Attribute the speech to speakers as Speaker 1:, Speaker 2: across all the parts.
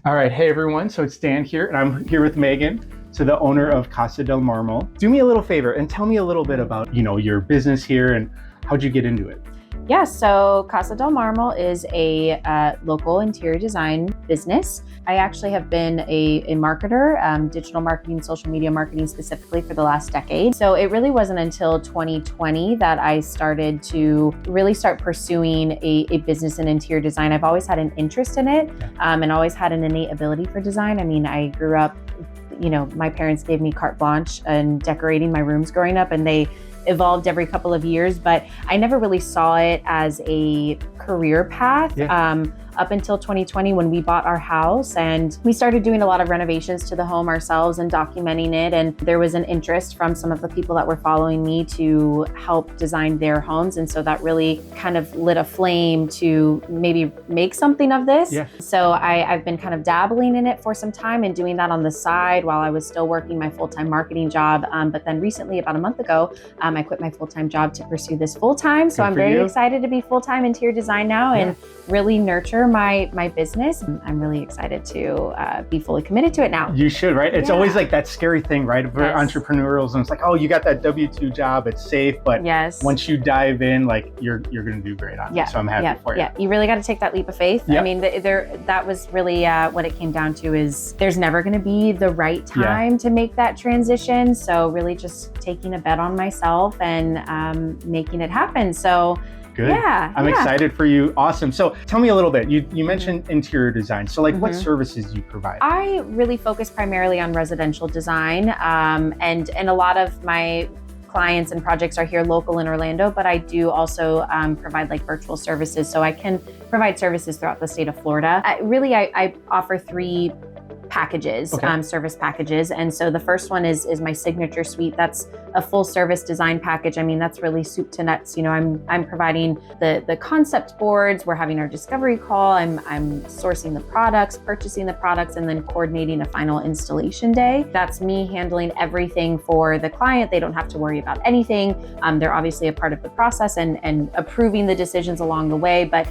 Speaker 1: All right, hey everyone. So it's Dan here, and I'm here with Meagan, so the owner of Casa Del Marmol. Do me a little favor and tell me a little bit about, your business here and how'd you get into it?
Speaker 2: Yeah, so Casa Del Marmol is a local interior design business. I actually have been a marketer, digital marketing, social media marketing specifically for the last decade. So it really wasn't until 2020 that I started to really start pursuing a business in interior design. I've always had an interest in it and always had an innate ability for design. I mean, I grew up, my parents gave me carte blanche in decorating my rooms growing up, and they evolved every couple of years, but I never really saw it as a career path. Up until 2020 when we bought our house and we started doing a lot of renovations to the home ourselves and documenting it. And there was an interest from some of the people that were following me to help design their homes. And so that really kind of lit a flame to maybe make something of this.
Speaker 1: Yeah.
Speaker 2: So I've been kind of dabbling in it for some time and doing that on the side while I was still working my full-time marketing job. But then recently, about a month ago, I quit my full-time job to pursue this full-time. So I'm very excited to be full-time interior design now and really nurture my business. I'm really excited to be fully committed to it now.
Speaker 1: You should, right? It's always like that scary thing, right? For entrepreneurials, and it's like, oh, you got that W-2 job, it's safe, but once you dive in, like you're going to do great on it. So I'm happy for you.
Speaker 2: Yeah, you really got to take that leap of faith. I mean, that was really what it came down to is there's never going to be the right time to make that transition. So really just taking a bet on myself and making it happen. So
Speaker 1: good. I'm excited for you. Awesome. So tell me a little bit. You mentioned interior design. So what services do you provide?
Speaker 2: I really focus primarily on residential design, and a lot of my clients and projects are here local in Orlando, but I do also provide virtual services. So I can provide services throughout the state of Florida. I offer three packages, service packages. And so the first one is my signature suite. That's a full service design package. I mean, that's really soup to nuts. I'm providing the concept boards. We're having our discovery call. I'm sourcing the products, purchasing the products, and then coordinating a final installation day. That's me handling everything for the client. They don't have to worry about anything. They're obviously a part of the process and approving the decisions along the way, but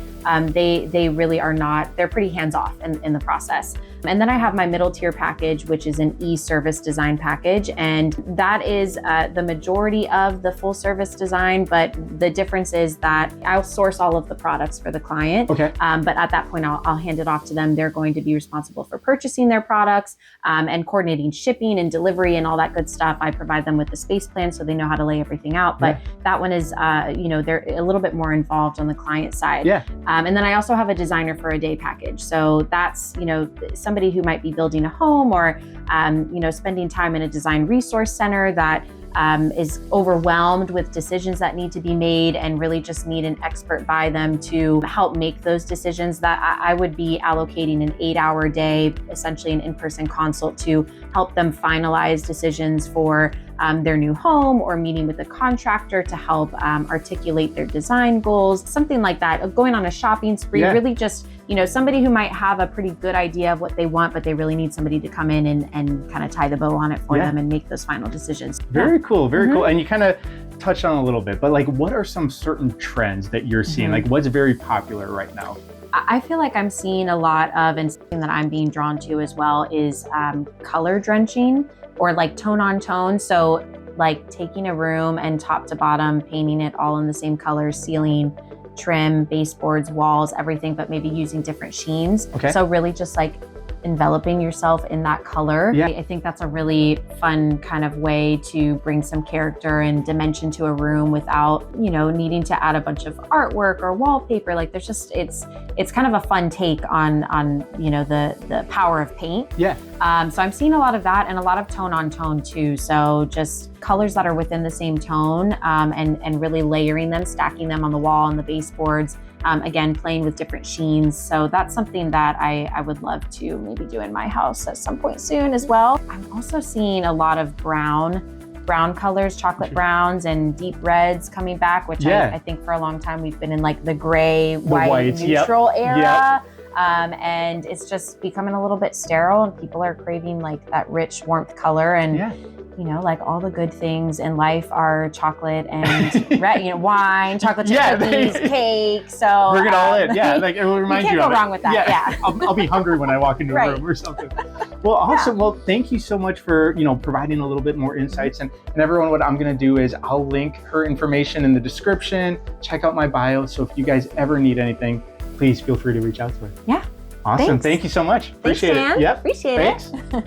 Speaker 2: they really are not, they're pretty hands-off in the process. And then I have my middle tier package, which is an e-service design package. And that is the majority of the full service design. But the difference is that I'll source all of the products for the client. But at that point, I'll hand it off to them. They're going to be responsible for purchasing their products and coordinating shipping and delivery and all that good stuff. I provide them with the space plan so they know how to lay everything out. But that one is, they're a little bit more involved on the client side. And then I also have a designer for a day package. So that's, somebody who might be building a home or, spending time in a design resource center that is overwhelmed with decisions that need to be made and really just need an expert by them to help make those decisions. That I would be allocating an 8-hour day, essentially an in-person consult to help them finalize decisions for their new home or meeting with a contractor to help articulate their design goals, something like that. Going on a shopping spree, really just, somebody who might have a pretty good idea of what they want, but they really need somebody to come in and kind of tie the bow on it for them and make those final decisions.
Speaker 1: Very cool. Very cool. And you kind of touched on a little bit, but what are some certain trends that you're seeing? What's very popular right now?
Speaker 2: I feel like I'm seeing a lot of, and something that I'm being drawn to as well is color drenching or tone on tone. So taking a room and top to bottom, painting it all in the same colors, ceiling, trim, baseboards, walls, everything, but maybe using different sheens. So really just enveloping yourself in that color. I think that's a really fun kind of way to bring some character and dimension to a room without, needing to add a bunch of artwork or wallpaper. There's just, it's kind of a fun take on the power of paint. So I'm seeing a lot of that and a lot of tone on tone too. So just colors that are within the same tone and really layering them, stacking them on the wall and the baseboards. Again, playing with different sheens. So that's something that I would love to maybe do in my house at some point soon as well. I'm also seeing a lot of brown colors, chocolate browns and deep reds coming back, which I think for a long time we've been in the gray, white, neutral era. And it's just becoming a little bit sterile, and people are craving like that rich warmth color. And you know, like all the good things in life are chocolate and you know, wine, chocolate chip cookies, cake. So
Speaker 1: bring it all in. Yeah, like it will remind
Speaker 2: you
Speaker 1: of
Speaker 2: can't go wrong with that. Yeah.
Speaker 1: I'll be hungry when I walk into a room or something. Well, awesome. Well, thank you so much for, you know, providing a little bit more insights. And everyone, what I'm going to do is I'll link her information in the description. Check out my bio. So if you guys ever need anything, please feel free to reach out to her.
Speaker 2: Yeah.
Speaker 1: Awesome. Thanks. Thank you so much. Appreciate it.
Speaker 2: Yep. Appreciate it.